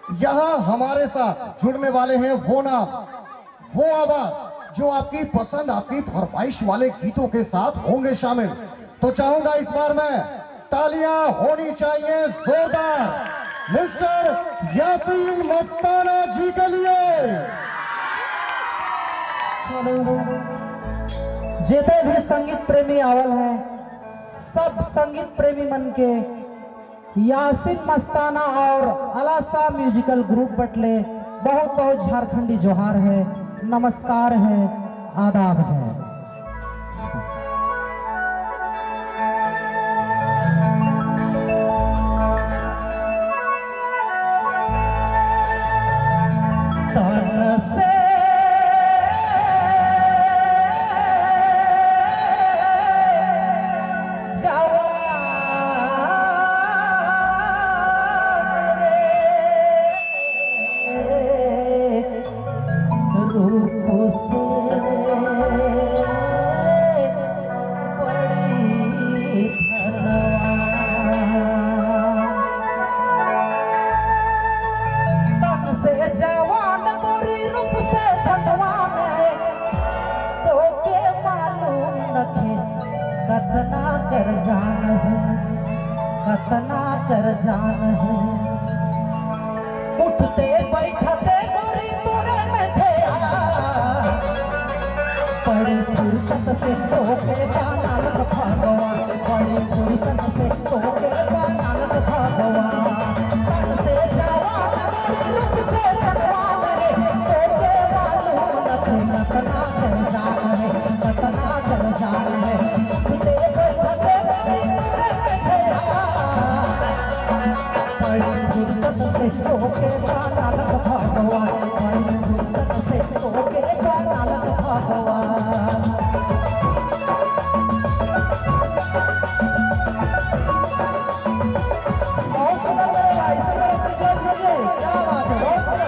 यहाँ हमारे साथ जुड़ने वाले हैं वो नाम, वो आवाज जो आपकी पसंद, आपकी फरमाइश वाले गीतों के साथ होंगे शामिल। तो चाहूंगा इस बार मैं तालियां होनी चाहिए जोरदार मिस्टर यासीन मस्ताना जी के लिए। जितने भी संगीत प्रेमी आवल है, सब संगीत प्रेमी मन के यासीन मस्ताना और अलासा म्यूजिकल ग्रुप बटले बहुत बहुत झारखंडी जोहार है, नमस्कार है, आदाब है। कतना कर जान है उठते बैठते गोरी तोरे में थे बड़ी फुर्सत से तोके बनालत भगवान, बड़ी फुर्सत से तोके बनालत भगवान। तन से जवान गोरी रूप से धनवान रे, तोके मालूम नथी कतना कर जान है, कतना कर जान है। उठते बैठते गोरी तोरे में थे बड़ी फुर्सत से तोके बनालत भगवान, बड़ी फुर्सत से तोके बनालत भगवान। बहुत सुंदर मेरे भाई, सुंदर से जोड़ दीजिए, क्या बात है, बहुत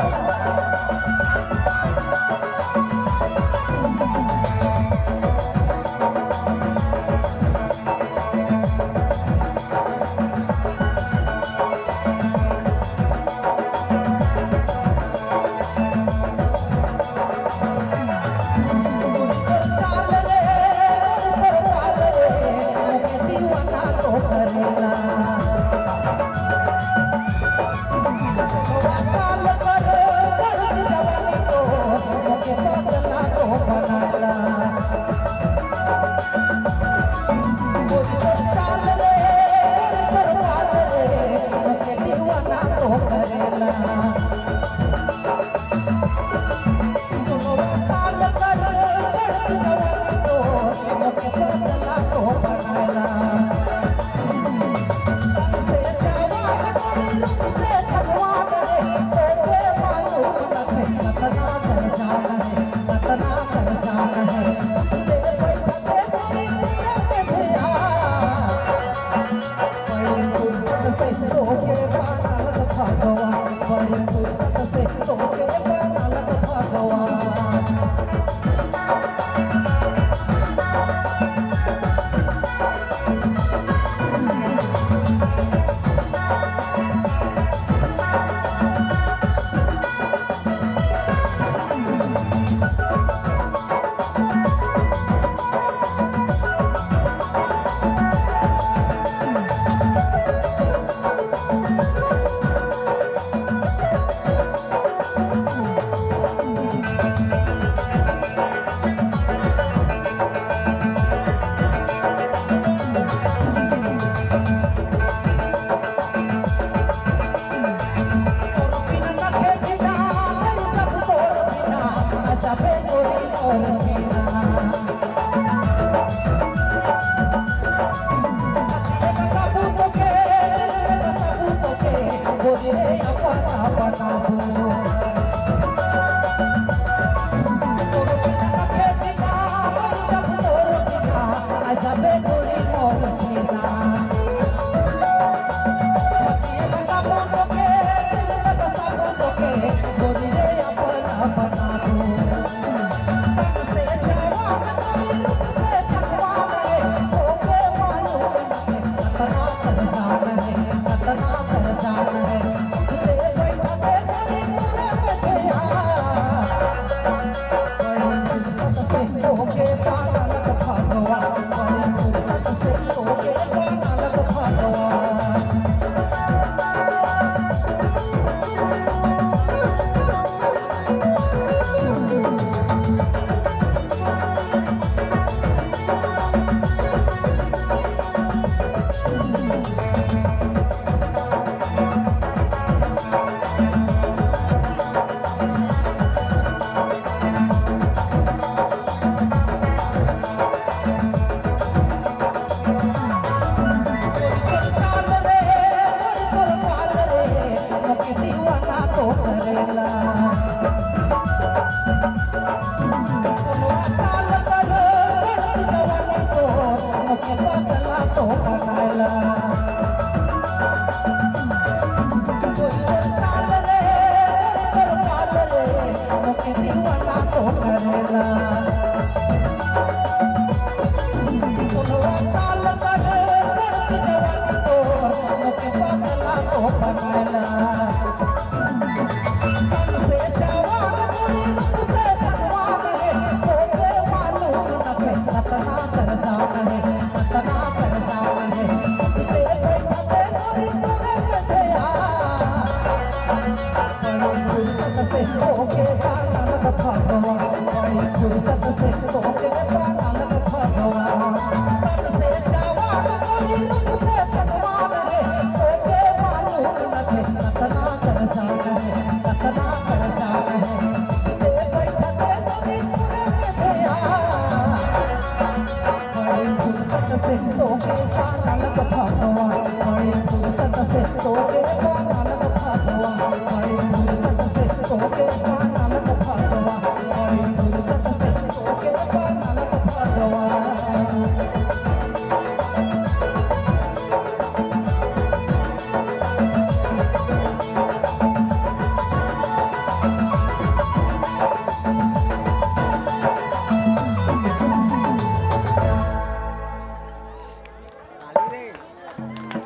कतना कर जान है, उठते बैठते तो करेला काल कर चढ़ती जवानी तो मुझे पगला तो बनाला काल रे मुझे दीवाना तो करेला काल कर चढ़ती जवानी तो मुझे पगला तो बनाला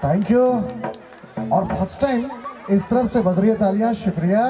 थैंक यू। और फर्स्ट टाइम इस तरफ से बज रही है तालियां, शुक्रिया।